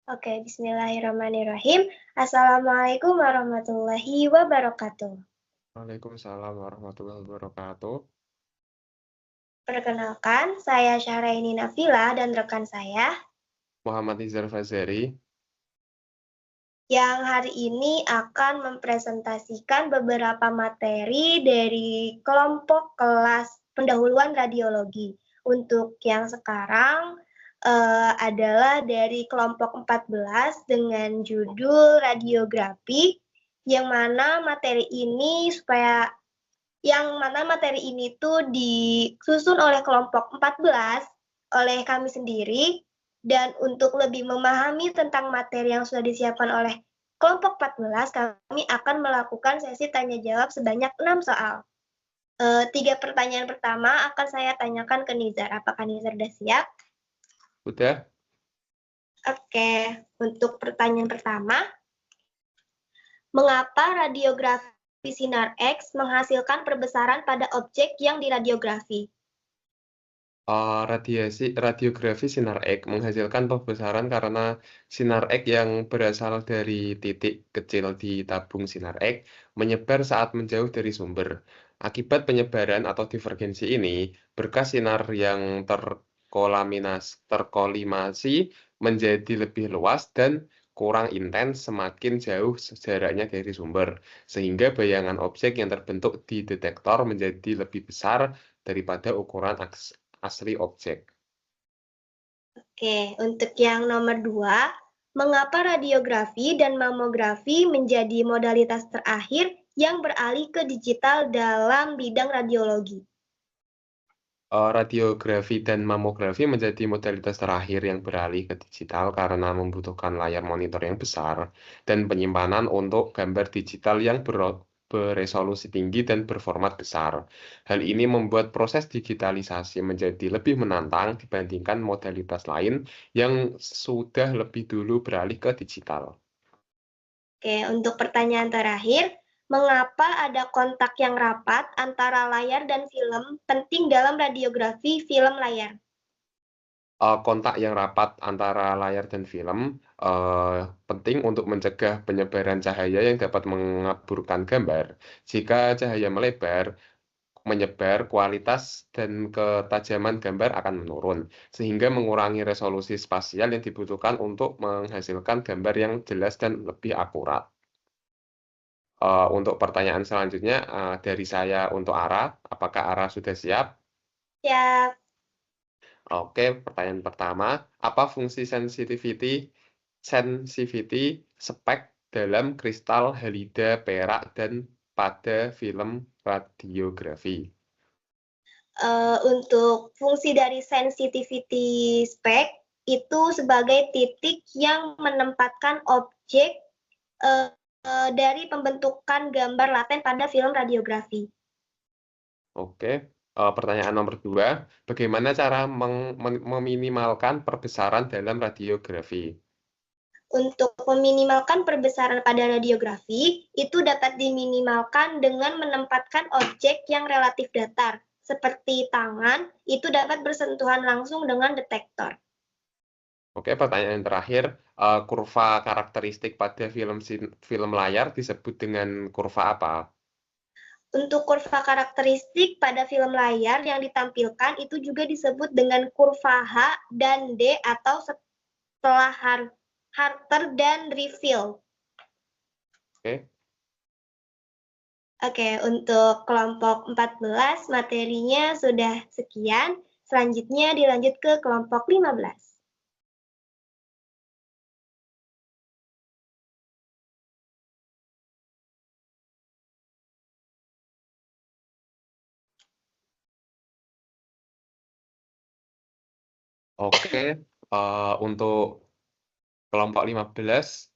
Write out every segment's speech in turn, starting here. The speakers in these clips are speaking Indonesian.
Oke, bismillahirrahmanirrahim. Assalamualaikum warahmatullahi wabarakatuh. Waalaikumsalam warahmatullahi wabarakatuh. Perkenalkan, saya Syahraini Nafila dan rekan saya Muhammad Nizar Fazari. yang hari ini akan mempresentasikan beberapa materi dari kelompok kelas pendahuluan radiologi. Untuk yang sekarang adalah dari kelompok 14 dengan judul radiografi, yang mana materi ini tuh disusun oleh kelompok 14 oleh kami sendiri, dan untuk lebih memahami tentang materi yang sudah disiapkan oleh kelompok 14, kami akan melakukan sesi tanya jawab sebanyak 6 soal. 3 pertanyaan pertama akan saya tanyakan ke Nizar. Apakah Nizar sudah siap? Udah? Oke, untuk pertanyaan pertama, mengapa radiografi sinar X menghasilkan perbesaran pada objek yang diradiografi? Radiografi sinar X menghasilkan pembesaran karena sinar X yang berasal dari titik kecil di tabung sinar X menyebar saat menjauh dari sumber. Akibat penyebaran atau divergensi ini, berkas sinar yang terkolimasi menjadi lebih luas dan kurang intens semakin jauh jaraknya dari sumber, sehingga bayangan objek yang terbentuk di detektor menjadi lebih besar daripada ukuran asli objek. Oke, untuk yang nomor 2, mengapa radiografi dan mamografi menjadi modalitas terakhir yang beralih ke digital dalam bidang radiologi? Radiografi dan mamografi menjadi modalitas terakhir yang beralih ke digital karena membutuhkan layar monitor yang besar dan penyimpanan untuk gambar digital yang beresolusi tinggi dan berformat besar. Hal ini membuat proses digitalisasi menjadi lebih menantang dibandingkan modalitas lain yang sudah lebih dulu beralih ke digital. Oke, untuk pertanyaan terakhir, mengapa ada kontak yang rapat antara layar dan film penting dalam radiografi film layar? Kontak yang rapat antara layar dan film penting untuk mencegah penyebaran cahaya yang dapat mengaburkan gambar. Jika cahaya menyebar, kualitas dan ketajaman gambar akan menurun, sehingga mengurangi resolusi spasial yang dibutuhkan untuk menghasilkan gambar yang jelas dan lebih akurat. Untuk pertanyaan selanjutnya dari saya untuk Ara, apakah Ara sudah siap? Ya, Oke, pertanyaan pertama, apa fungsi sensitivity spek dalam kristal halida perak dan pada film radiografi? untuk fungsi dari sensitivity spec itu sebagai titik yang menempatkan objek eh, dari pembentukan gambar laten pada film radiografi. Oke, pertanyaan nomor dua, bagaimana cara meminimalkan perbesaran dalam radiografi? Untuk meminimalkan perbesaran pada radiografi, itu dapat diminimalkan dengan menempatkan objek yang relatif datar, seperti tangan, itu dapat bersentuhan langsung dengan detektor. Oke, pertanyaan terakhir, kurva karakteristik pada film layar disebut dengan kurva apa? Untuk kurva karakteristik pada film layar yang ditampilkan itu juga disebut dengan kurva H dan D atau setelah Harter dan Reveal. Oke. Oke, untuk kelompok 14 materinya sudah sekian. Selanjutnya dilanjut ke kelompok 15. Oke, untuk kelompok 15,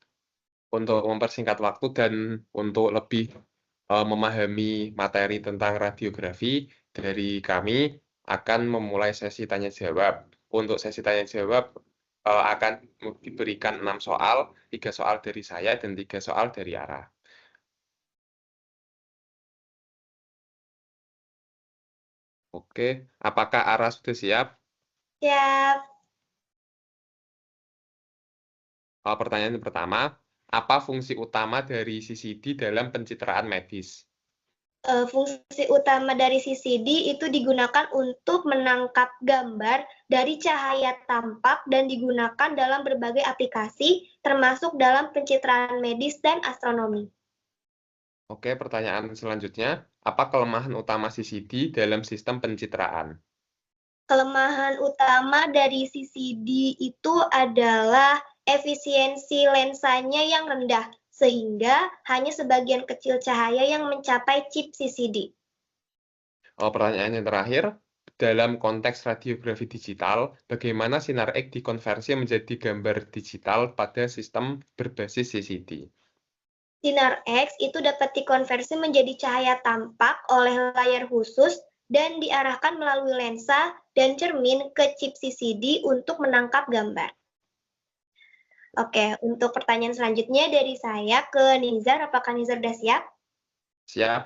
untuk mempersingkat waktu dan untuk lebih memahami materi tentang radiografi, dari kami akan memulai sesi tanya jawab. Untuk sesi tanya jawab akan diberikan 6 soal, 3 soal dari saya dan 3 soal dari Ara. Oke, apakah Ara sudah siap? Siap. Pertanyaan pertama, apa fungsi utama dari CCD dalam pencitraan medis? Fungsi utama dari CCD itu digunakan untuk menangkap gambar dari cahaya tampak dan digunakan dalam berbagai aplikasi, termasuk dalam pencitraan medis dan astronomi. Oke, pertanyaan selanjutnya, apa kelemahan utama CCD dalam sistem pencitraan? Kelemahan utama dari CCD itu adalah efisiensi lensanya yang rendah, sehingga hanya sebagian kecil cahaya yang mencapai chip CCD. Pertanyaan yang terakhir, dalam konteks radiografi digital, bagaimana sinar X dikonversi menjadi gambar digital pada sistem berbasis CCD? Sinar X itu dapat dikonversi menjadi cahaya tampak oleh layar khusus dan diarahkan melalui lensa dan cermin ke chip CCD untuk menangkap gambar. Oke, untuk pertanyaan selanjutnya dari saya ke Nizar, apakah Nizar sudah siap? Siap.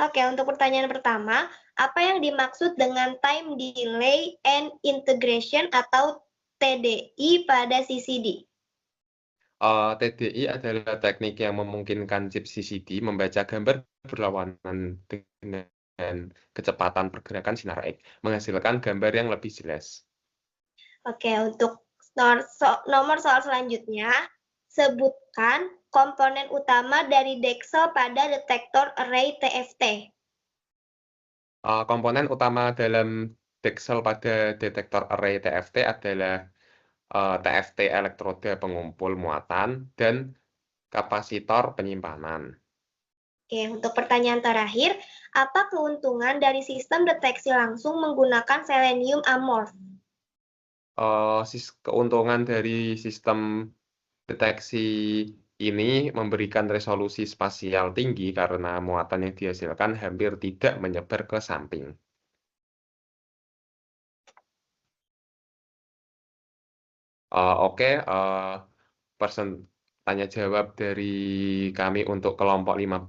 Oke, untuk pertanyaan pertama, apa yang dimaksud dengan time delay and integration atau TDI pada CCD? TDI adalah teknik yang memungkinkan chip CCD membaca gambar berlawanan dengan kecepatan pergerakan sinar X, menghasilkan gambar yang lebih jelas. Oke, untuk nomor soal selanjutnya, sebutkan komponen utama dari Dexel pada detektor array TFT. Komponen utama dalam Dexel pada detektor array TFT adalah TFT elektroda pengumpul muatan dan kapasitor penyimpanan. Oke, untuk pertanyaan terakhir, apa keuntungan dari sistem deteksi langsung menggunakan selenium amorph? Keuntungan dari sistem deteksi ini memberikan resolusi spasial tinggi karena muatan yang dihasilkan hampir tidak menyebar ke samping. Oke, tanya jawab dari kami untuk kelompok 15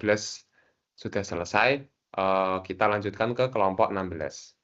sudah selesai. Kita lanjutkan ke kelompok 16.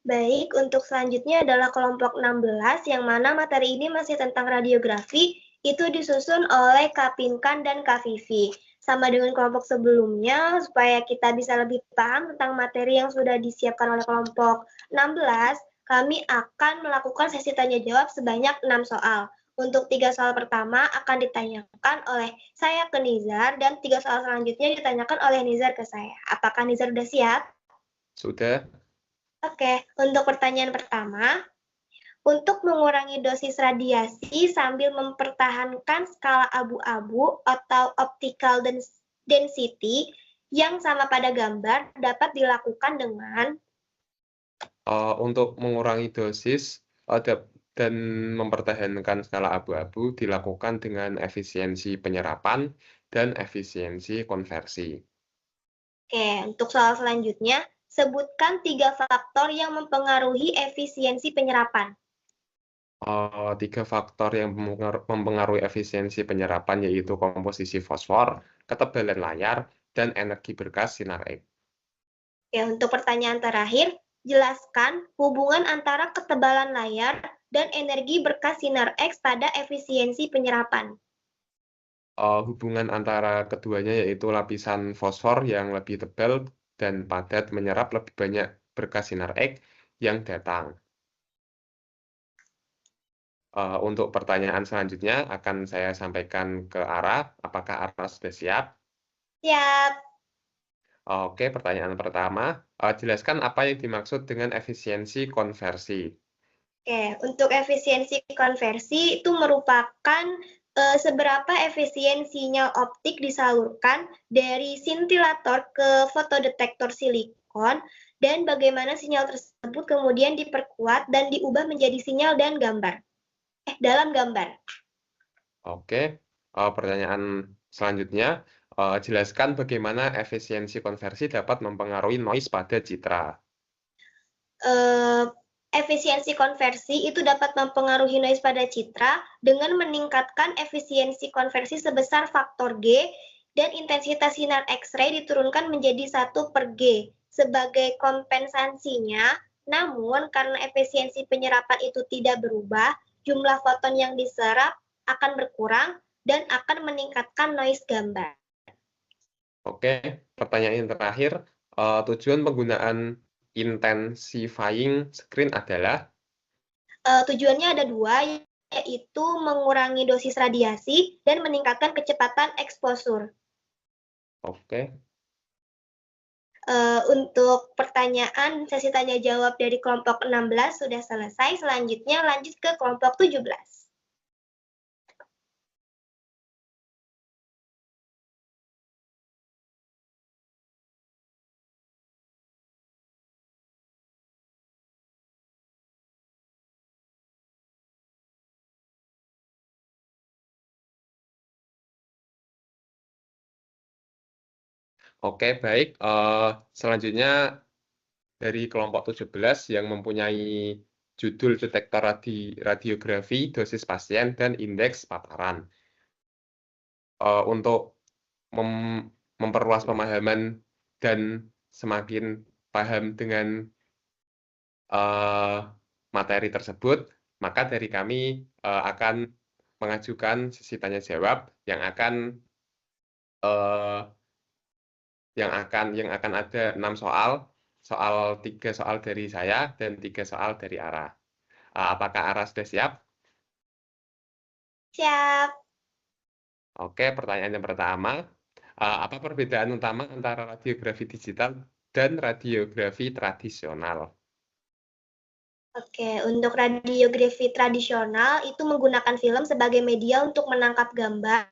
Baik, untuk selanjutnya adalah kelompok 16, yang mana materi ini masih tentang radiografi, itu disusun oleh Kak Pinkan dan Kak Vivi. Sama dengan kelompok sebelumnya, supaya kita bisa lebih paham tentang materi yang sudah disiapkan oleh kelompok 16, kami akan melakukan sesi tanya-jawab sebanyak 6 soal. Untuk 3 soal pertama akan ditanyakan oleh saya ke Nizar, dan 3 soal selanjutnya ditanyakan oleh Nizar ke saya. Apakah Nizar sudah siap? Sudah? Oke, untuk pertanyaan pertama, untuk mengurangi dosis radiasi sambil mempertahankan skala abu-abu atau optical density yang sama pada gambar dapat dilakukan dengan Untuk mengurangi dosis dan mempertahankan skala abu-abu dilakukan dengan efisiensi penyerapan dan efisiensi konversi. Oke, untuk soal selanjutnya, sebutkan 3 faktor yang mempengaruhi efisiensi penyerapan. 3 faktor yang mempengaruhi efisiensi penyerapan yaitu komposisi fosfor, ketebalan layar, dan energi berkas sinar X. Oke, untuk pertanyaan terakhir, jelaskan hubungan antara ketebalan layar dan energi berkas sinar X pada efisiensi penyerapan. Hubungan antara keduanya yaitu lapisan fosfor yang lebih tebal dan padat menyerap lebih banyak berkas sinar X yang datang. Untuk pertanyaan selanjutnya akan saya sampaikan ke Ara. Apakah Ara sudah siap? Siap. Oke, pertanyaan pertama. Jelaskan apa yang dimaksud dengan efisiensi konversi. Oke, untuk efisiensi konversi itu merupakan seberapa efisien sinyal optik disalurkan dari sintilator ke fotodetektor silikon dan bagaimana sinyal tersebut kemudian diperkuat dan diubah menjadi sinyal dan gambar. Dalam gambar. Oke, pertanyaan selanjutnya. Jelaskan bagaimana efisiensi konversi dapat mempengaruhi noise pada citra. Eh, Efisiensi konversi itu dapat mempengaruhi noise pada citra dengan meningkatkan efisiensi konversi sebesar faktor G dan intensitas sinar X-ray diturunkan menjadi 1/G. Sebagai kompensasinya, namun karena efisiensi penyerapan itu tidak berubah, jumlah foton yang diserap akan berkurang dan akan meningkatkan noise gambar. Oke, pertanyaan yang terakhir, tujuan penggunaan intensifying screen adalah? Tujuannya ada dua, yaitu mengurangi dosis radiasi dan meningkatkan kecepatan eksposur. Oke. Untuk pertanyaan sesi tanya jawab dari kelompok 16 sudah selesai. Selanjutnya lanjut ke kelompok 17. Oke, baik. Selanjutnya dari kelompok 17 yang mempunyai judul detektor radiografi, dosis pasien, dan indeks paparan. Untuk memperluas pemahaman dan semakin paham dengan materi tersebut, maka dari kami akan mengajukan sesi tanya jawab yang akan ada 6 soal, 3 soal dari saya dan 3 soal dari Ara. Apakah Ara sudah siap? Siap. Oke, pertanyaan yang pertama, apa perbedaan utama antara radiografi digital dan radiografi tradisional? Oke, untuk radiografi tradisional itu menggunakan film sebagai media untuk menangkap gambar,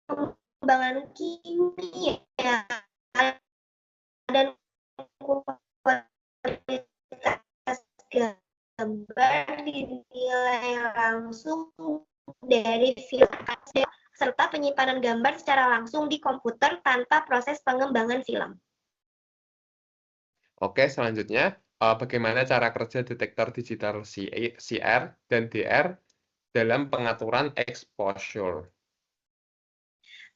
pengembangan kimia dan kualitas gambar dinilai langsung dari film serta penyimpanan gambar secara langsung di komputer tanpa proses pengembangan film. Oke, selanjutnya, bagaimana cara kerja detektor digital CR dan DR dalam pengaturan exposure?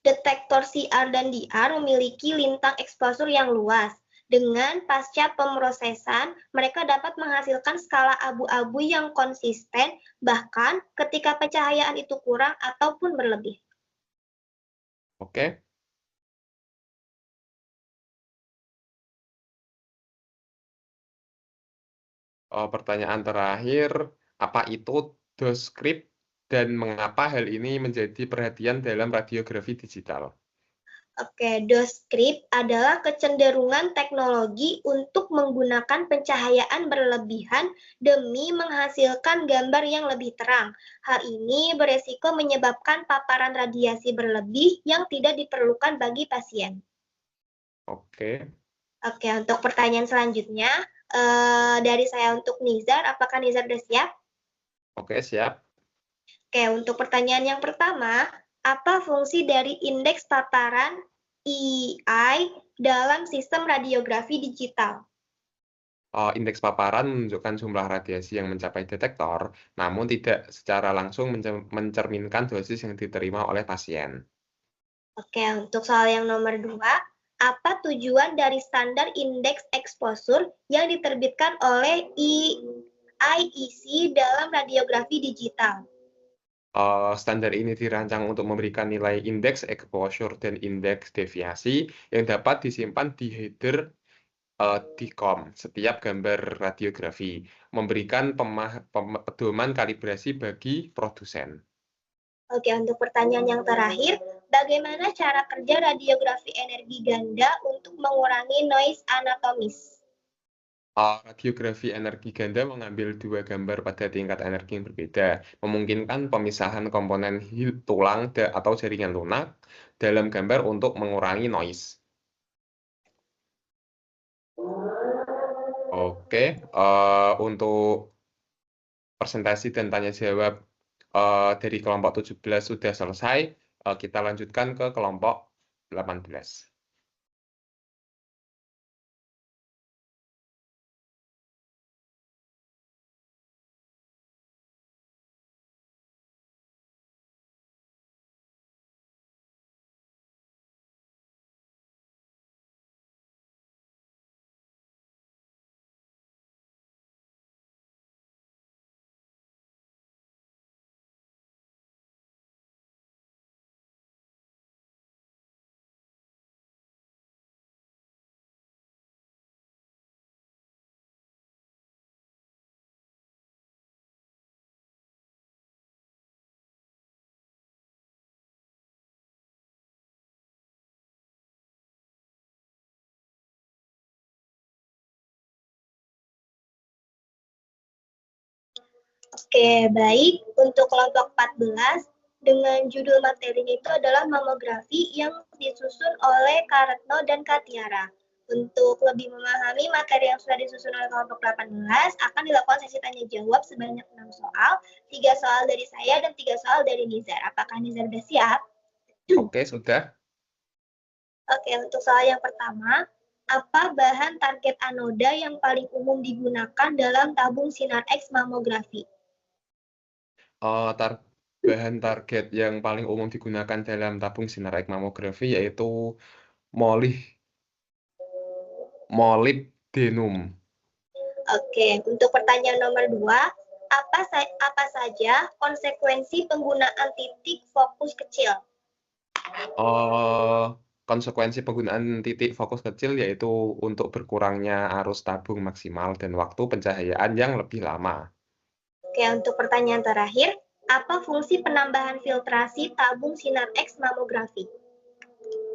Detektor CR dan DR memiliki lintang eksposur yang luas. Dengan pasca pemrosesan, mereka dapat menghasilkan skala abu-abu yang konsisten, bahkan ketika pencahayaan itu kurang ataupun berlebih. Oke. Pertanyaan terakhir, apa itu doscript dan mengapa hal ini menjadi perhatian dalam radiografi digital? Oke, doscript adalah kecenderungan teknologi untuk menggunakan pencahayaan berlebihan demi menghasilkan gambar yang lebih terang. Hal ini beresiko menyebabkan paparan radiasi berlebih yang tidak diperlukan bagi pasien. Oke. Oke, untuk pertanyaan selanjutnya, dari saya untuk Nizar, apakah Nizar sudah siap? Oke, siap. Oke, untuk pertanyaan yang pertama, apa fungsi dari indeks paparan EI dalam sistem radiografi digital? Indeks paparan menunjukkan jumlah radiasi yang mencapai detektor, namun tidak secara langsung mencerminkan dosis yang diterima oleh pasien. Oke, untuk soal yang nomor 2, apa tujuan dari standar indeks eksposur yang diterbitkan oleh IEC dalam radiografi digital? Standar ini dirancang untuk memberikan nilai indeks exposure dan indeks deviasi yang dapat disimpan di header DCOM setiap gambar radiografi, memberikan pedoman kalibrasi bagi produsen. Oke, untuk pertanyaan yang terakhir, bagaimana cara kerja radiografi energi ganda untuk mengurangi noise anatomis? Radiografi energi ganda mengambil 2 gambar pada tingkat energi yang berbeda, memungkinkan pemisahan komponen tulang atau jaringan lunak dalam gambar untuk mengurangi noise. Oke, untuk presentasi dan tanya jawab dari kelompok 17 sudah selesai. Kita lanjutkan ke kelompok 18. Oke, baik. Untuk kelompok 14, dengan judul materinya itu adalah mamografi yang disusun oleh Karetno dan Katiara. Untuk lebih memahami materi yang sudah disusun oleh kelompok 18, akan dilakukan sesi tanya jawab sebanyak 6 soal, 3 soal dari saya dan 3 soal dari Nizar. Apakah Nizar sudah siap? Oke, sudah. Oke, untuk soal yang pertama, apa bahan target anoda yang paling umum digunakan dalam tabung sinar X mamografi? Bahan target yang paling umum digunakan dalam tabung sinar X mamografi yaitu molybdenum. Oke, untuk pertanyaan nomor 2, apa saja konsekuensi penggunaan titik fokus kecil? Konsekuensi penggunaan titik fokus kecil yaitu untuk berkurangnya arus tabung maksimal dan waktu pencahayaan yang lebih lama. Oke, untuk pertanyaan terakhir, apa fungsi penambahan filtrasi tabung sinar X mamografi?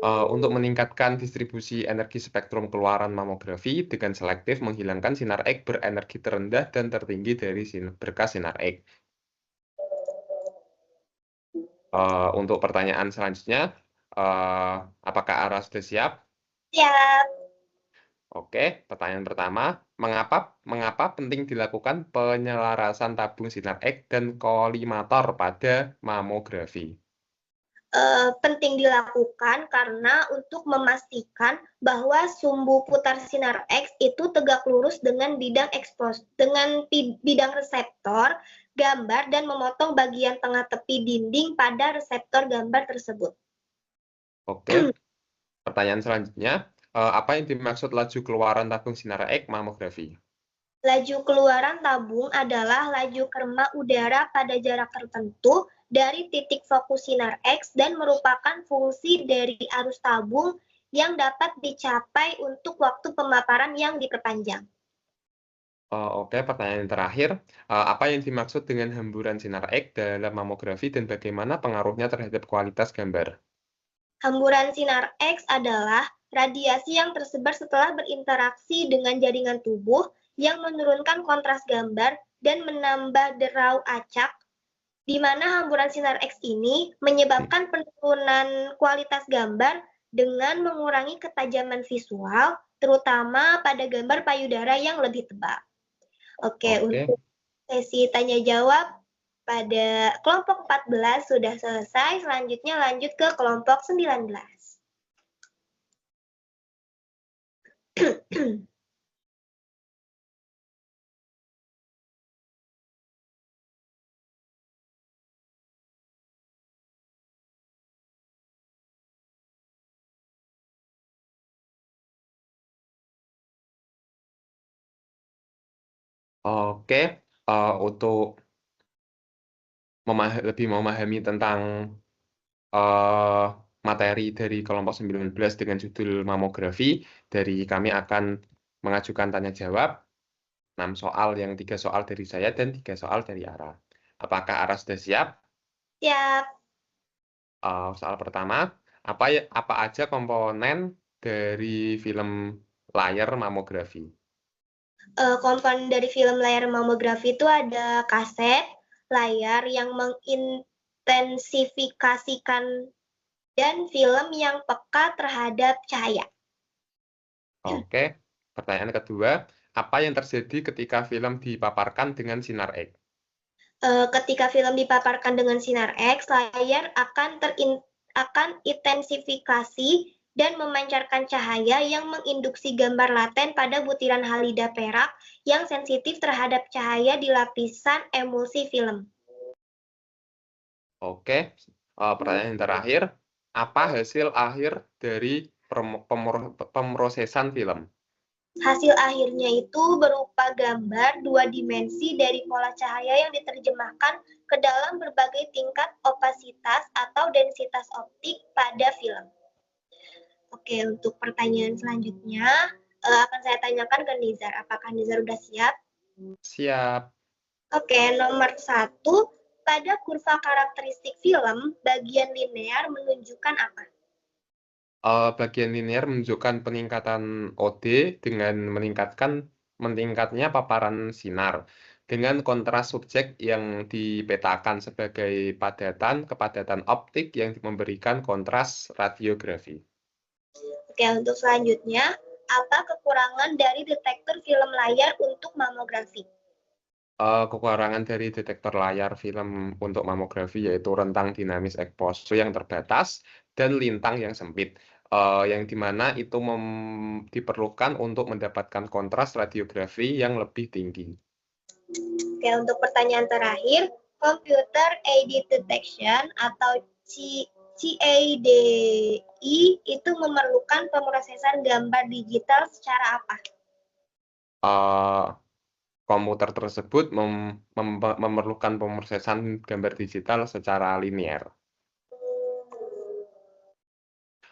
Untuk meningkatkan distribusi energi spektrum keluaran mamografi dengan selektif menghilangkan sinar X berenergi terendah dan tertinggi dari berkas sinar X. Untuk pertanyaan selanjutnya, apakah Ara sudah siap? Siap. Oke, pertanyaan pertama, mengapa penting dilakukan penyelarasan tabung sinar X dan kolimator pada mamografi? Penting dilakukan karena untuk memastikan bahwa sumbu putar sinar X itu tegak lurus dengan bidang reseptor gambar dan memotong bagian tengah tepi dinding pada reseptor gambar tersebut. Oke, pertanyaan selanjutnya, apa yang dimaksud laju keluaran tabung sinar X mamografi? Laju keluaran tabung adalah laju kerma udara pada jarak tertentu dari titik fokus sinar X dan merupakan fungsi dari arus tabung yang dapat dicapai untuk waktu pemaparan yang diperpanjang. Oke, pertanyaan yang terakhir, apa yang dimaksud dengan hemburan sinar X dalam mamografi dan bagaimana pengaruhnya terhadap kualitas gambar? Hamburan sinar X adalah radiasi yang tersebar setelah berinteraksi dengan jaringan tubuh yang menurunkan kontras gambar dan menambah derau acak, di mana hamburan sinar X ini menyebabkan penurunan kualitas gambar dengan mengurangi ketajaman visual, terutama pada gambar payudara yang lebih tebal. Oke, untuk sesi tanya jawab pada kelompok 14 sudah selesai, selanjutnya lanjut ke kelompok 19. Oke, untuk lebih memahami tentang materi dari kelompok 19 dengan judul mamografi, dari kami akan mengajukan tanya jawab, 6 soal yang 3 soal dari saya dan 3 soal dari Ara. Apakah Ara sudah siap? Siap. Soal pertama, apa aja komponen dari film layar mamografi? Komponen dari film layar mamografi itu ada kaset, layar yang mengintensifikasikan, dan film yang peka terhadap cahaya. Oke, pertanyaan kedua, apa yang terjadi ketika film dipaparkan dengan sinar X? Ketika film dipaparkan dengan sinar X, layar akan akan intensifikasi dan memancarkan cahaya yang menginduksi gambar laten pada butiran halida perak yang sensitif terhadap cahaya di lapisan emulsi film. Oke, pertanyaan yang terakhir, apa hasil akhir dari pemrosesan film? Hasil akhirnya itu berupa gambar dua dimensi dari pola cahaya yang diterjemahkan ke dalam berbagai tingkat opasitas atau densitas optik pada film. Oke, untuk pertanyaan selanjutnya akan saya tanyakan ke Nizar. Apakah Nizar udah siap? Siap. Oke, nomor 1. Pada kurva karakteristik film, bagian linear menunjukkan apa? Bagian linear menunjukkan peningkatan OD dengan meningkatnya paparan sinar dengan kontras subjek yang dipetakan sebagai kepadatan optik yang memberikan kontras radiografi. Oke, untuk selanjutnya, apa kekurangan dari detektor film layar untuk mamografi? Kekurangan dari detektor layar film untuk mamografi yaitu rentang dinamis eksposur yang terbatas dan lintang yang sempit, yang dimana itu diperlukan untuk mendapatkan kontras radiografi yang lebih tinggi. Oke, untuk pertanyaan terakhir, Computer Aided Detection atau CADI itu memerlukan pemrosesan gambar digital secara apa? Komputer tersebut memerlukan pemrosesan gambar digital secara linear.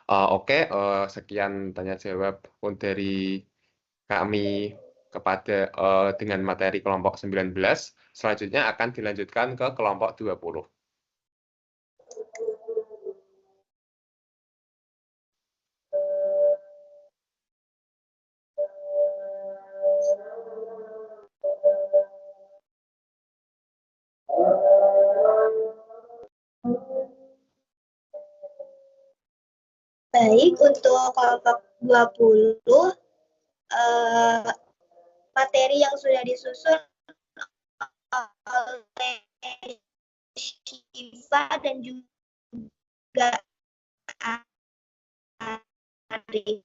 Oke, sekian tanya jawab dari kami dengan materi kelompok 19. Selanjutnya akan dilanjutkan ke kelompok 20. Baik, untuk kelompok 20, materi yang sudah disusun oleh Shiva dan juga Arif.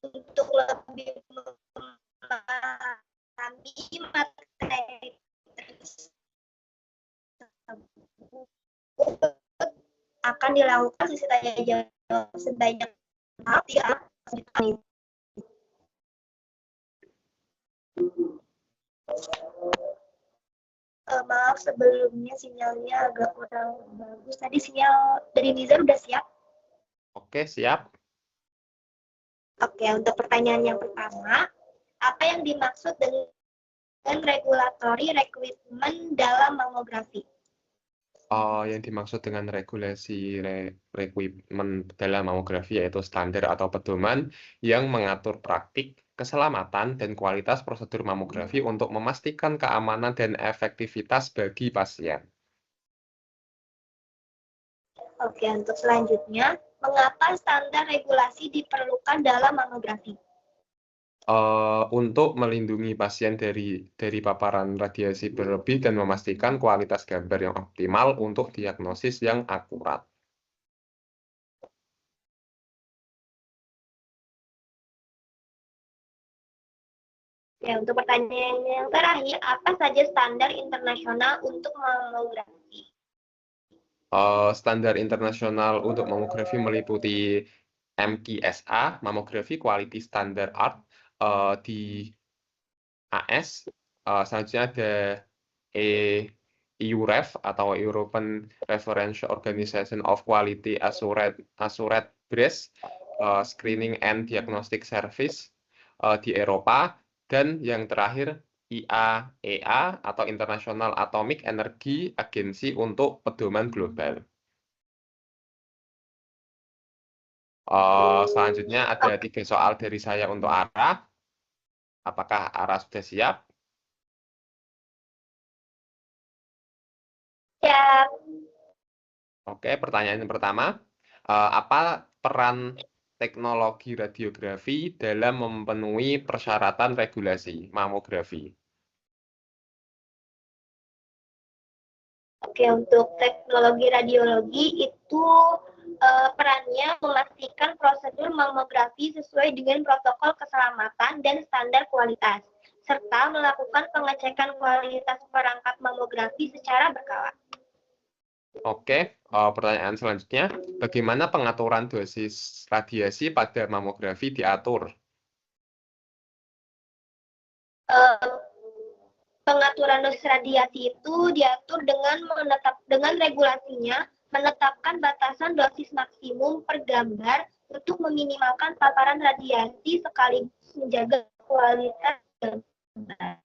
Untuk lebih memahami materi tersebut akan dilakukan sesi tanya jawab sebanyak 3 menit. Maaf sebelumnya sinyalnya agak kurang bagus. Tadi sinyal dari Nizar udah siap? Oke, siap. Oke, untuk pertanyaan yang pertama, apa yang dimaksud dengan regulatory requirement dalam mamografi? Yang dimaksud dengan regulasi requirement dalam mamografi yaitu standar atau pedoman yang mengatur praktik, keselamatan, dan kualitas prosedur mamografi untuk memastikan keamanan dan efektivitas bagi pasien. Oke, untuk selanjutnya, mengapa standar regulasi diperlukan dalam mamografi? Untuk melindungi pasien dari paparan radiasi berlebih dan memastikan kualitas gambar yang optimal untuk diagnosis yang akurat. Ya, untuk pertanyaan yang terakhir, apa saja standar internasional untuk mamografi? Standar internasional untuk mamografi meliputi MQSA, Mammography Quality Standard Art, di AS. Selanjutnya ada EUREF atau European Reference Organization of Quality Assured Breast Screening and Diagnostic Service di Eropa, dan yang terakhir IAEA atau International Atomic Energy Agency untuk pedoman global. Selanjutnya ada 3 soal dari saya untuk Ara. Apakah Ara sudah siap? Siap. Oke, pertanyaan yang pertama. Apa peran teknologi radiografi dalam memenuhi persyaratan regulasi mamografi? Oke, untuk teknologi radiologi itu perannya memastikan prosedur mamografi sesuai dengan protokol keselamatan dan standar kualitas, serta melakukan pengecekan kualitas perangkat mamografi secara berkala. Oke, pertanyaan selanjutnya, bagaimana pengaturan dosis radiasi pada mamografi diatur? Pengaturan dosis radiasi itu diatur dengan regulasinya menetapkan batasan dosis maksimum per gambar untuk meminimalkan paparan radiasi sekaligus menjaga kualitas gambar.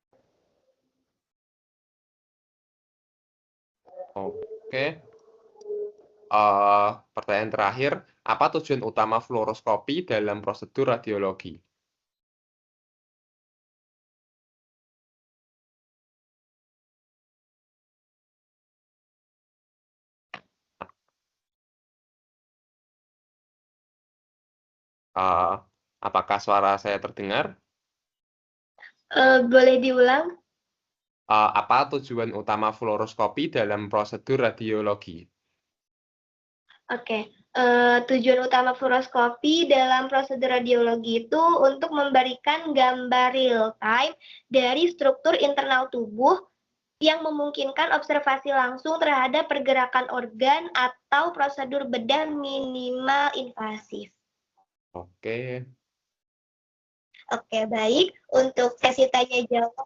Oke, pertanyaan terakhir, apa tujuan utama fluoroskopi dalam prosedur radiologi? Apakah suara saya terdengar? Boleh diulang? Apa tujuan utama fluoroskopi dalam prosedur radiologi? Oke, tujuan utama fluoroskopi dalam prosedur radiologi itu untuk memberikan gambar real time dari struktur internal tubuh yang memungkinkan observasi langsung terhadap pergerakan organ atau prosedur bedah minimal invasif. Oke. Oke, baik. Untuk sesi tanya jawab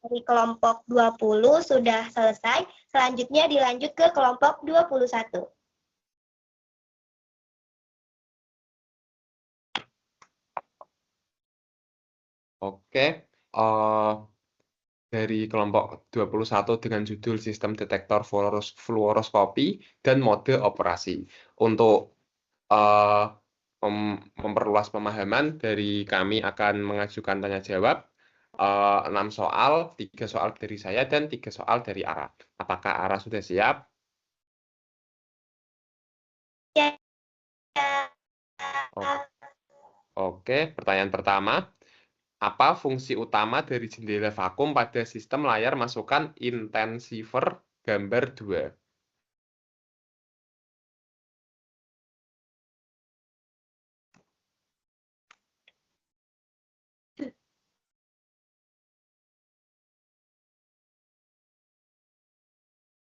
dari kelompok 20 sudah selesai. Selanjutnya dilanjut ke kelompok 21. Oke, dari kelompok 21 dengan judul Sistem Detektor Fluoroskopi dan Mode Operasi. Untuk memperluas pemahaman, dari kami akan mengajukan tanya jawab 6 soal, 3 soal dari saya dan 3 soal dari Ara. Apakah Ara sudah siap? Ya. Oke, pertanyaan pertama. Apa fungsi utama dari jendela vakum pada sistem layar masukan intensiver gambar 2?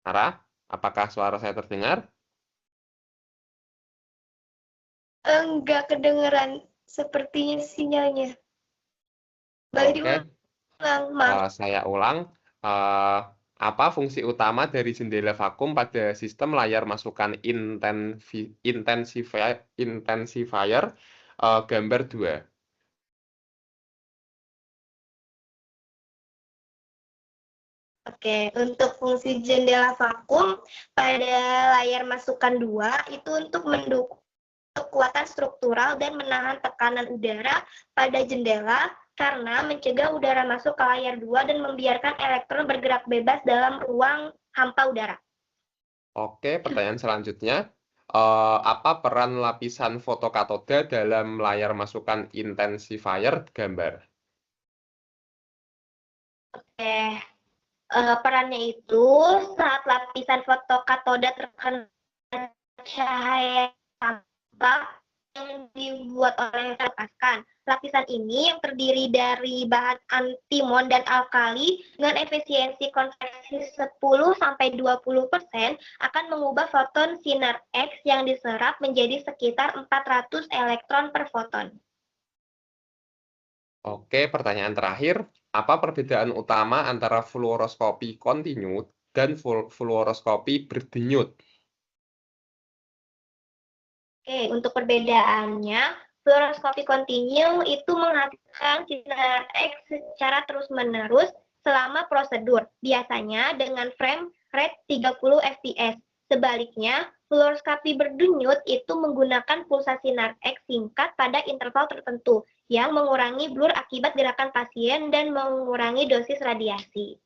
Ara, apakah suara saya terdengar? Enggak kedengeran sepertinya sinyalnya. Boleh Oke, diulang, Mas? saya ulang. Eh, apa fungsi utama dari jendela vakum pada sistem layar masukan intensifier gambar 2? Oke, untuk fungsi jendela vakum pada layar masukan 2 itu untuk mendukung kekuatan struktural dan menahan tekanan udara pada jendela karena mencegah udara masuk ke layar 2 dan membiarkan elektron bergerak bebas dalam ruang hampa udara. Oke, pertanyaan selanjutnya. Apa peran lapisan fotokatoda dalam layar masukan intensifier gambar? Oke, perannya itu saat lapisan fotokatoda terkena cahaya tampak yang dibuat oleh lepaskan. Lapisan ini yang terdiri dari bahan antimon dan alkali dengan efisiensi konveksi 10-20% akan mengubah foton sinar X yang diserap menjadi sekitar 400 elektron per foton. Oke, pertanyaan terakhir. Apa perbedaan utama antara fluoroskopi kontinu dan fluoroskopi berdenyut? Oke, untuk perbedaannya, fluoroskopi kontinu itu menghasilkan sinar X secara terus-menerus selama prosedur, biasanya dengan frame rate 30 fps. Sebaliknya, fluoroskopi berdenyut itu menggunakan pulsa sinar X singkat pada interval tertentu yang mengurangi blur akibat gerakan pasien dan mengurangi dosis radiasi.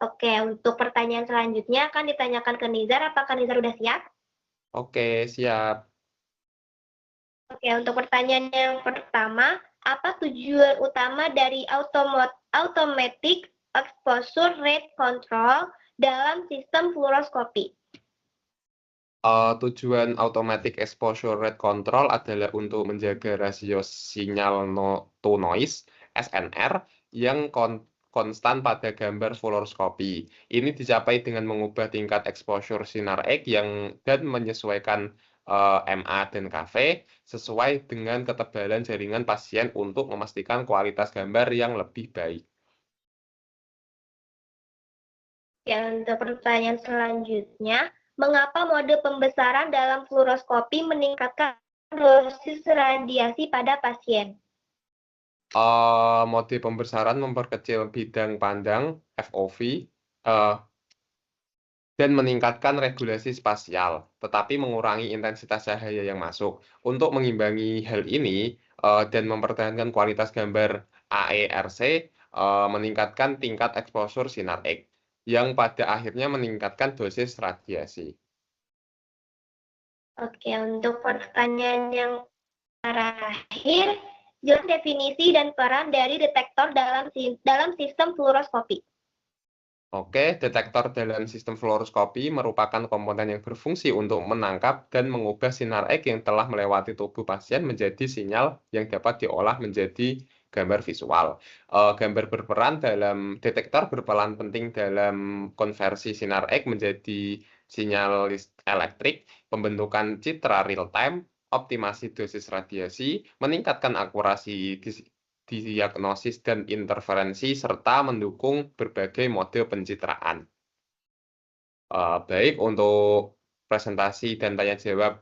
Oke, untuk pertanyaan selanjutnya akan ditanyakan ke Nizar. Apakah Nizar sudah siap? Oke, siap. Oke, untuk pertanyaan yang pertama, apa tujuan utama dari automatic exposure rate control dalam sistem fluoroskopi? Tujuan automatic exposure rate control adalah untuk menjaga rasio sinyal to noise (SNR) yang konstan pada gambar fluoroskopi. Ini dicapai dengan mengubah tingkat exposure sinar X dan menyesuaikan MA dan KV sesuai dengan ketebalan jaringan pasien untuk memastikan kualitas gambar yang lebih baik. Ya, untuk pertanyaan selanjutnya, mengapa mode pembesaran dalam fluoroskopi meningkatkan dosis radiasi pada pasien? Mode pembesaran memperkecil bidang pandang (FOV) dan meningkatkan regulasi spasial, tetapi mengurangi intensitas cahaya yang masuk. Untuk mengimbangi hal ini dan mempertahankan kualitas gambar AERC, meningkatkan tingkat exposure sinar X, yang pada akhirnya meningkatkan dosis radiasi. Oke, untuk pertanyaan yang terakhir, jelaskan definisi dan peran dari detektor dalam sistem fluoroskopi. Oke, detektor dalam sistem fluoroskopi merupakan komponen yang berfungsi untuk menangkap dan mengubah sinar X yang telah melewati tubuh pasien menjadi sinyal yang dapat diolah menjadi gambar visual. Gambar berperan dalam detektor berperan penting dalam konversi sinar X menjadi sinyal elektrik, pembentukan citra real-time, optimasi dosis radiasi, meningkatkan akurasi diagnosis dan interferensi, serta mendukung berbagai mode pencitraan. Baik, untuk presentasi dan tanya jawab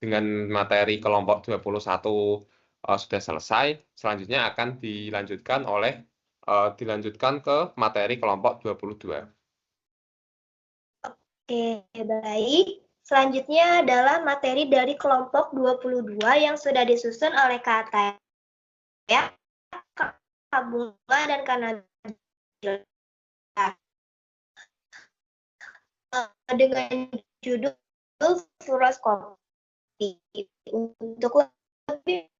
dengan materi kelompok 21 sudah selesai. Selanjutnya akan dilanjutkan ke materi kelompok 22. Oke, baik. Selanjutnya adalah materi dari kelompok 22 yang sudah disusun oleh Kak Ataya, Kak Bunga, dan Kak Nabila. Dengan judul fluoroskopi. Untuk lebih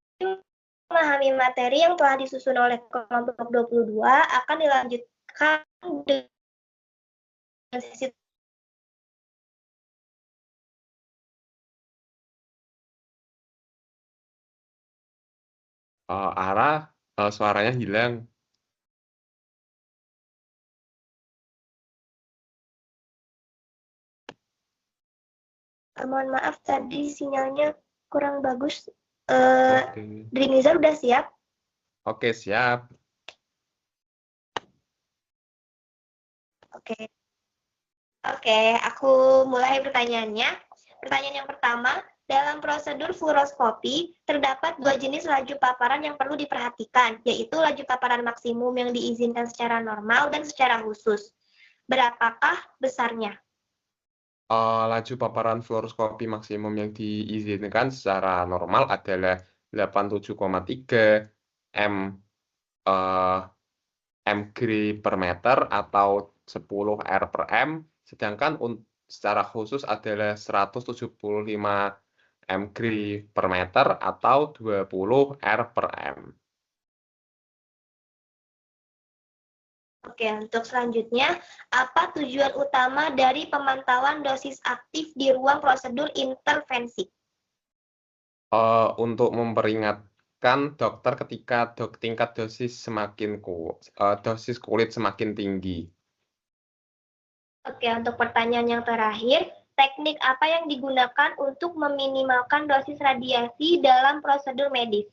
memahami materi yang telah disusun oleh kelompok 22 akan dilanjutkan dengan sesi Ara, suaranya hilang. Mohon maaf tadi sinyalnya kurang bagus. Oke. Drinizar udah siap? Oke, siap. Oke, aku mulai pertanyaannya. Pertanyaan yang pertama, dalam prosedur fluoroskopi, terdapat dua jenis laju paparan yang perlu diperhatikan, yaitu laju paparan maksimum yang diizinkan secara normal dan secara khusus. Berapakah besarnya? Laju paparan fluoroskopi maksimum yang diizinkan secara normal adalah 87,3 mgri per meter atau 10 R per M, sedangkan secara khusus adalah 175 mgri per meter atau 20 R per M. Oke, untuk selanjutnya, apa tujuan utama dari pemantauan dosis aktif di ruang prosedur intervensi? Untuk memperingatkan dokter ketika tingkat dosis kulit semakin tinggi. Oke, untuk pertanyaan yang terakhir, teknik apa yang digunakan untuk meminimalkan dosis radiasi dalam prosedur medis?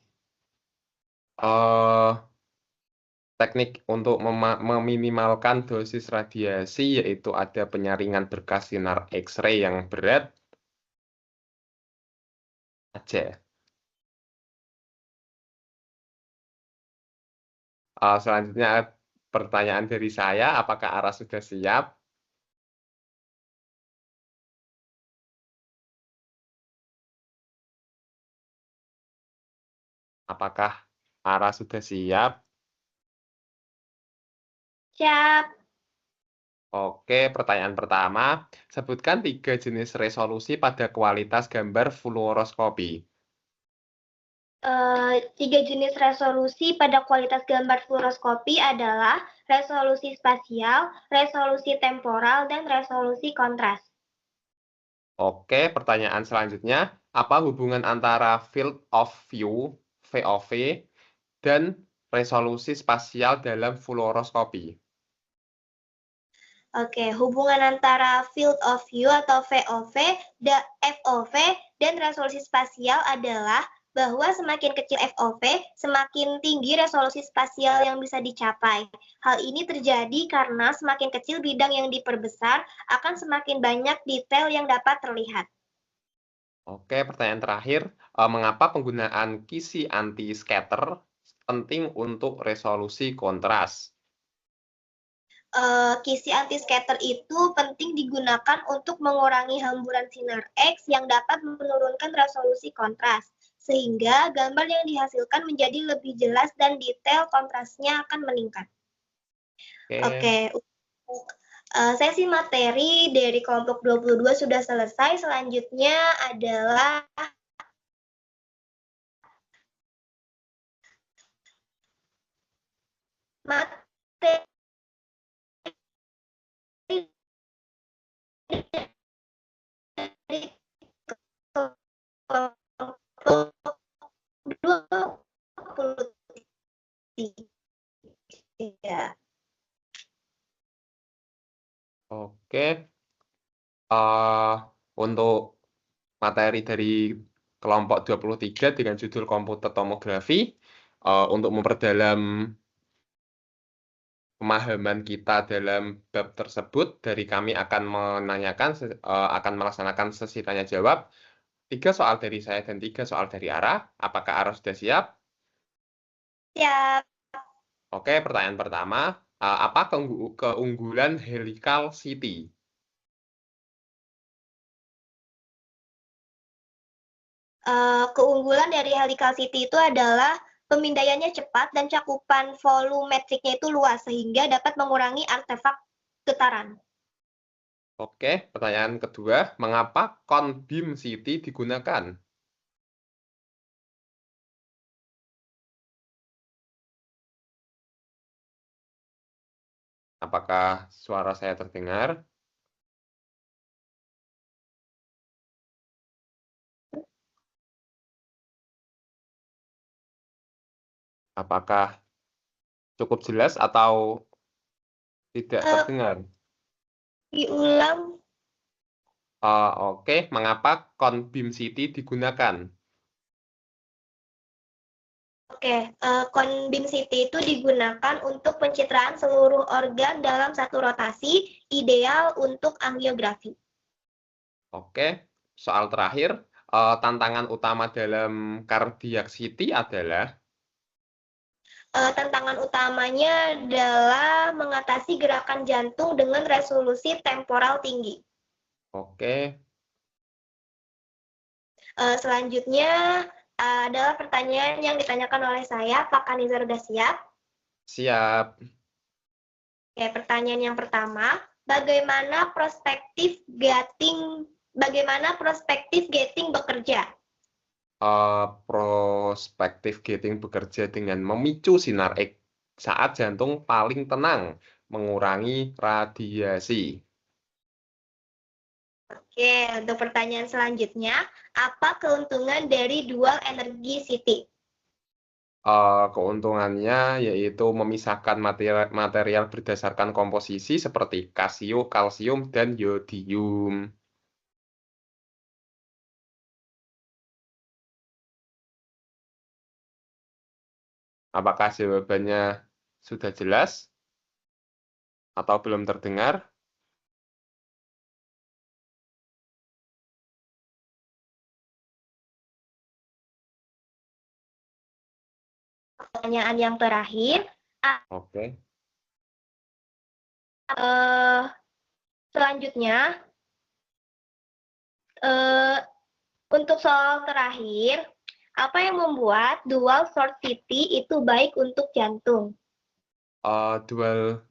Teknik untuk meminimalkan dosis radiasi yaitu ada penyaringan berkas sinar X-ray yang berat aja. Selanjutnya pertanyaan dari saya, apakah Ara sudah siap? Apakah Ara sudah siap? Siap. Oke, pertanyaan pertama. Sebutkan 3 jenis resolusi pada kualitas gambar fluoroskopi. Tiga jenis resolusi pada kualitas gambar fluoroskopi adalah resolusi spasial, resolusi temporal, dan resolusi kontras. Oke, pertanyaan selanjutnya, apa hubungan antara field of view (VOV) dan resolusi spasial dalam fluoroskopi? Oke, hubungan antara field of view atau FOV dan resolusi spasial adalah bahwa semakin kecil FOV, semakin tinggi resolusi spasial yang bisa dicapai. Hal ini terjadi karena semakin kecil bidang yang diperbesar, akan semakin banyak detail yang dapat terlihat. Oke, pertanyaan terakhir, mengapa penggunaan kisi anti-scatter penting untuk resolusi kontras? Kisi anti-scatter itu penting digunakan untuk mengurangi hamburan sinar X yang dapat menurunkan resolusi kontras, sehingga gambar yang dihasilkan menjadi lebih jelas dan detail kontrasnya akan meningkat. Oke, untuk sesi materi dari kelompok 22 sudah selesai. Selanjutnya adalah materi dari kelompok 23. Oke, uh, untuk materi dari kelompok 23 dengan judul komputer tomografi, untuk memperdalam pemahaman kita dalam bab tersebut, dari kami akan akan melaksanakan sesi tanya jawab. 3 soal dari saya dan 3 soal dari Ara. Apakah Ara sudah siap? Siap. Oke, pertanyaan pertama, apa keunggulan helical city? Keunggulan dari helical city itu adalah pemindaiannya cepat dan cakupan volumetriknya itu luas sehingga dapat mengurangi artefak getaran. Oke, pertanyaan kedua, mengapa cone beam city digunakan? Apakah suara saya terdengar? Apakah cukup jelas atau tidak terdengar? Diulang. Oke, mengapa cone beam city digunakan? Oke, cone beam city itu digunakan untuk pencitraan seluruh organ dalam satu rotasi, ideal untuk angiografi. Oke, soal terakhir, tantangan utama dalam cardiac city adalah Tantangan utamanya adalah mengatasi gerakan jantung dengan resolusi temporal tinggi. oke, Selanjutnya adalah pertanyaan yang ditanyakan oleh saya. Apakah Nizar sudah siap? siap. Oke, pertanyaan yang pertama, bagaimana prospektif gating bekerja? Prospektif gating bekerja dengan memicu sinar X saat jantung paling tenang, mengurangi radiasi. Oke, untuk pertanyaan selanjutnya, apa keuntungan dari dual energy city? Keuntungannya yaitu memisahkan material berdasarkan komposisi seperti kalsium, dan yodium. Apakah jawabannya sudah jelas atau belum terdengar? Pertanyaan yang terakhir, Oke. selanjutnya, untuk soal terakhir, apa yang membuat dual short city itu baik untuk jantung? Dual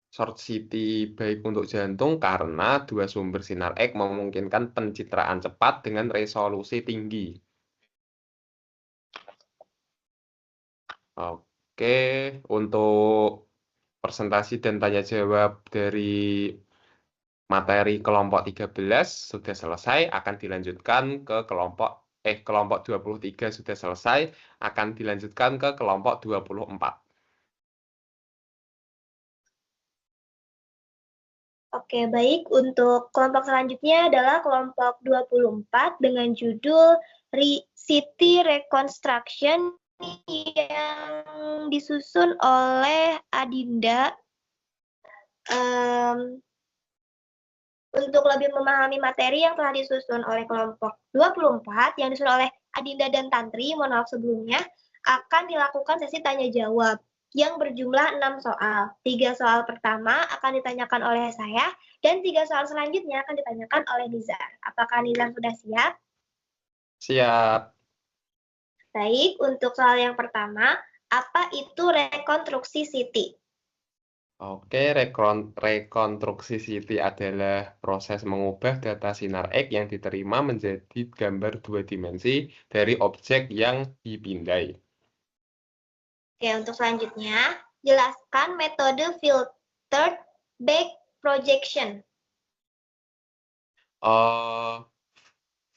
short city baik untuk jantung karena dua sumber sinar X memungkinkan pencitraan cepat dengan resolusi tinggi. Oke, untuk presentasi dan tanya jawab dari materi kelompok 13 sudah selesai, akan dilanjutkan ke kelompok 23 sudah selesai, akan dilanjutkan ke kelompok 24. Oke, baik. Untuk kelompok selanjutnya adalah kelompok 24 dengan judul City Reconstruction yang disusun oleh Adinda. Untuk lebih memahami materi yang telah disusun oleh kelompok 24 yang disusun oleh Adinda dan Tantri, mohon maaf sebelumnya, akan dilakukan sesi tanya jawab yang berjumlah 6 soal. 3 soal pertama akan ditanyakan oleh saya, dan 3 soal selanjutnya akan ditanyakan oleh Nizar. Apakah Nizar sudah siap? Siap. Baik, untuk soal yang pertama, apa itu rekonstruksi City? Oke, rekonstruksi City adalah proses mengubah data sinar X yang diterima menjadi gambar 2 dimensi dari objek yang dipindai. Oke, untuk selanjutnya, jelaskan metode filtered back projection.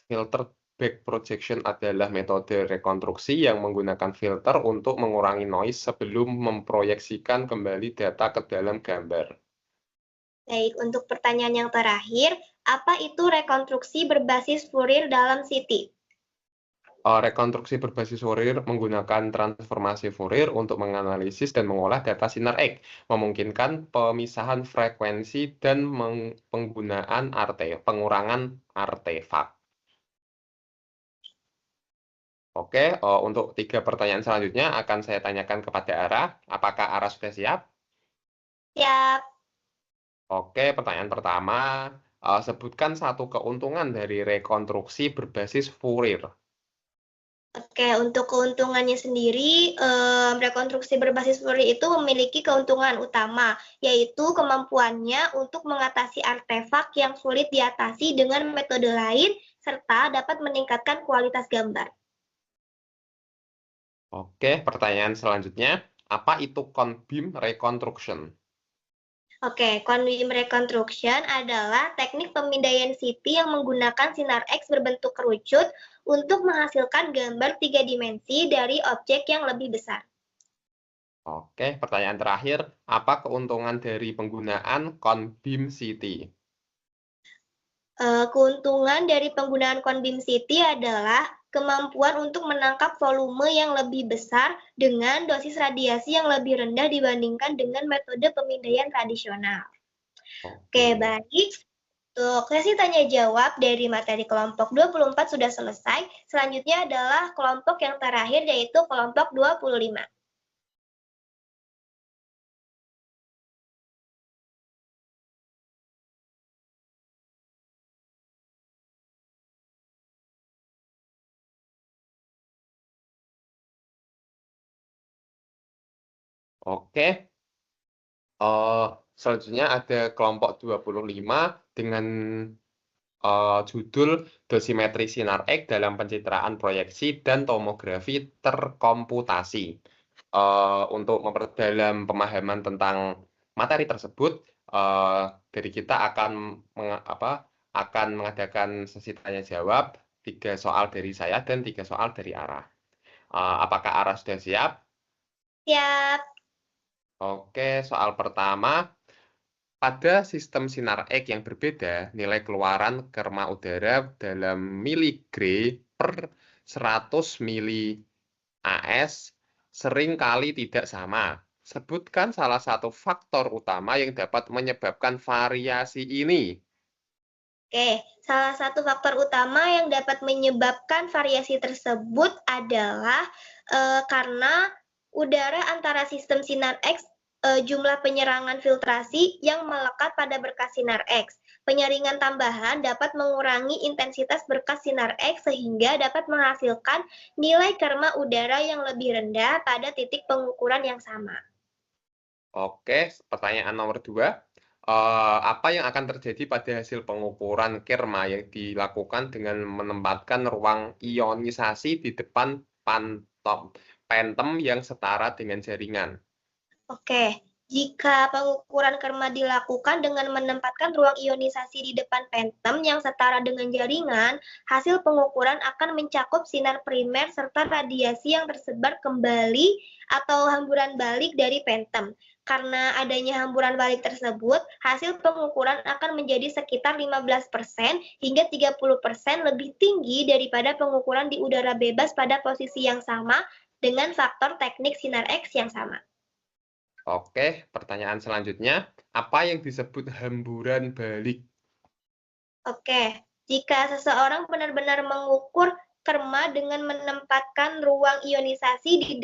Filter back projection adalah metode rekonstruksi yang menggunakan filter untuk mengurangi noise sebelum memproyeksikan kembali data ke dalam gambar. Baik, untuk pertanyaan yang terakhir, apa itu rekonstruksi berbasis Fourier dalam City? Rekonstruksi berbasis Fourier menggunakan transformasi Fourier untuk menganalisis dan mengolah data sinar X, memungkinkan pemisahan frekuensi dan pengurangan artefak. Oke, untuk 3 pertanyaan selanjutnya akan saya tanyakan kepada Ara. Apakah Ara sudah siap? Siap. Oke, pertanyaan pertama, sebutkan satu keuntungan dari rekonstruksi berbasis Fourier. Oke, untuk keuntungannya sendiri, rekonstruksi berbasis Fourier itu memiliki keuntungan utama, yaitu kemampuannya untuk mengatasi artefak yang sulit diatasi dengan metode lain, serta dapat meningkatkan kualitas gambar. Oke, pertanyaan selanjutnya, apa itu cone beam reconstruction? Oke, cone beam reconstruction adalah teknik pemindaian City yang menggunakan sinar X berbentuk kerucut untuk menghasilkan gambar 3 dimensi dari objek yang lebih besar. Oke, pertanyaan terakhir, apa keuntungan dari penggunaan cone beam City? Keuntungan dari penggunaan cone beam City adalah kemampuan untuk menangkap volume yang lebih besar dengan dosis radiasi yang lebih rendah dibandingkan dengan metode pemindaian tradisional. Oke, baik. Untuk sesi tanya jawab dari materi kelompok 24 sudah selesai. Selanjutnya adalah kelompok yang terakhir, yaitu kelompok 25. Oke, selanjutnya ada kelompok 25 dengan judul dosimetri sinar X dalam pencitraan proyeksi dan tomografi terkomputasi. Untuk memperdalam pemahaman tentang materi tersebut, dari kita akan mengadakan sesi tanya jawab, 3 soal dari saya dan 3 soal dari Ara. Apakah Ara sudah siap? Siap. Oke, soal pertama. Pada sistem sinar X yang berbeda, nilai keluaran kerma udara dalam miligray per 100 mili AS sering kali tidak sama. Sebutkan salah satu faktor utama yang dapat menyebabkan variasi ini. Oke, salah satu faktor utama yang dapat menyebabkan variasi tersebut adalah karena udara antara sistem sinar X, jumlah penyerangan filtrasi yang melekat pada berkas sinar X. Penyaringan tambahan dapat mengurangi intensitas berkas sinar X sehingga dapat menghasilkan nilai kerma udara yang lebih rendah pada titik pengukuran yang sama. Oke, pertanyaan nomor 2. Apa yang akan terjadi pada hasil pengukuran kerma yang dilakukan dengan menempatkan ruang ionisasi di depan pentem yang setara dengan jaringan. Oke, jika pengukuran kerma dilakukan dengan menempatkan ruang ionisasi di depan pentem yang setara dengan jaringan, hasil pengukuran akan mencakup sinar primer serta radiasi yang tersebar kembali atau hamburan balik dari pentem. Karena adanya hamburan balik tersebut, hasil pengukuran akan menjadi sekitar 15% hingga 30% lebih tinggi daripada pengukuran di udara bebas pada posisi yang sama dengan faktor teknik sinar X yang sama. Oke, pertanyaan selanjutnya, apa yang disebut hamburan balik? Oke, jika seseorang benar-benar mengukur kerma dengan menempatkan ruang ionisasi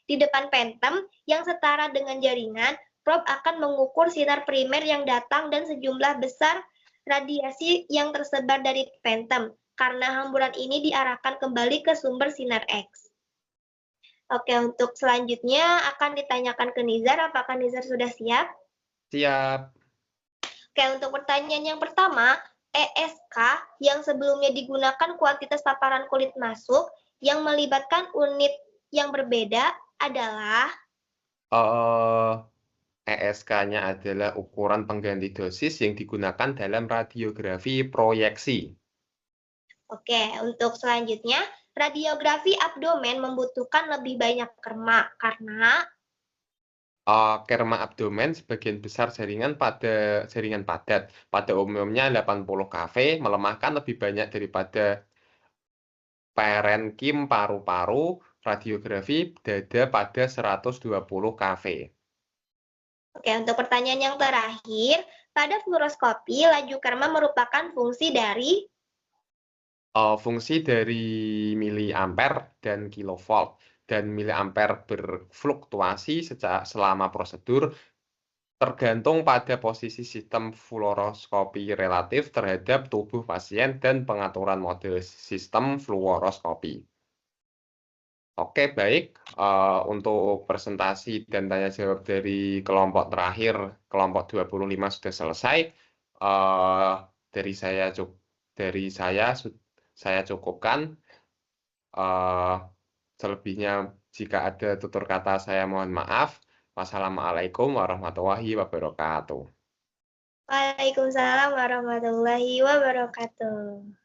di depan pentem yang setara dengan jaringan, probe akan mengukur sinar primer yang datang dan sejumlah besar radiasi yang tersebar dari pentem, karena hamburan ini diarahkan kembali ke sumber sinar X. Oke, untuk selanjutnya akan ditanyakan ke Nizar, apakah Nizar sudah siap? Siap. Oke, untuk pertanyaan yang pertama, ESK yang sebelumnya digunakan kuantitas paparan kulit masuk yang melibatkan unit yang berbeda adalah ESK-nya adalah ukuran pengganti dosis yang digunakan dalam radiografi proyeksi. Oke, untuk selanjutnya, radiografi abdomen membutuhkan lebih banyak kerma karena Kerma abdomen sebagian besar jaringan padat, pada umumnya 80 kV, melemahkan lebih banyak daripada parenkim paru-paru, radiografi dada pada 120 kV. Oke, untuk pertanyaan yang terakhir, pada fluoroskopi, laju kerma merupakan Fungsi dari miliampere dan kilovolt, dan miliampere berfluktuasi selama prosedur tergantung pada posisi sistem fluoroskopi relatif terhadap tubuh pasien dan pengaturan mode sistem fluoroskopi. Oke, baik. Untuk presentasi dan tanya jawab dari kelompok terakhir, kelompok 25 sudah selesai. Eh, dari saya dari saya cukupkan. Eh, selebihnya jika ada tutur kata saya mohon maaf. Wassalamualaikum warahmatullahi wabarakatuh. Waalaikumsalam warahmatullahi wabarakatuh.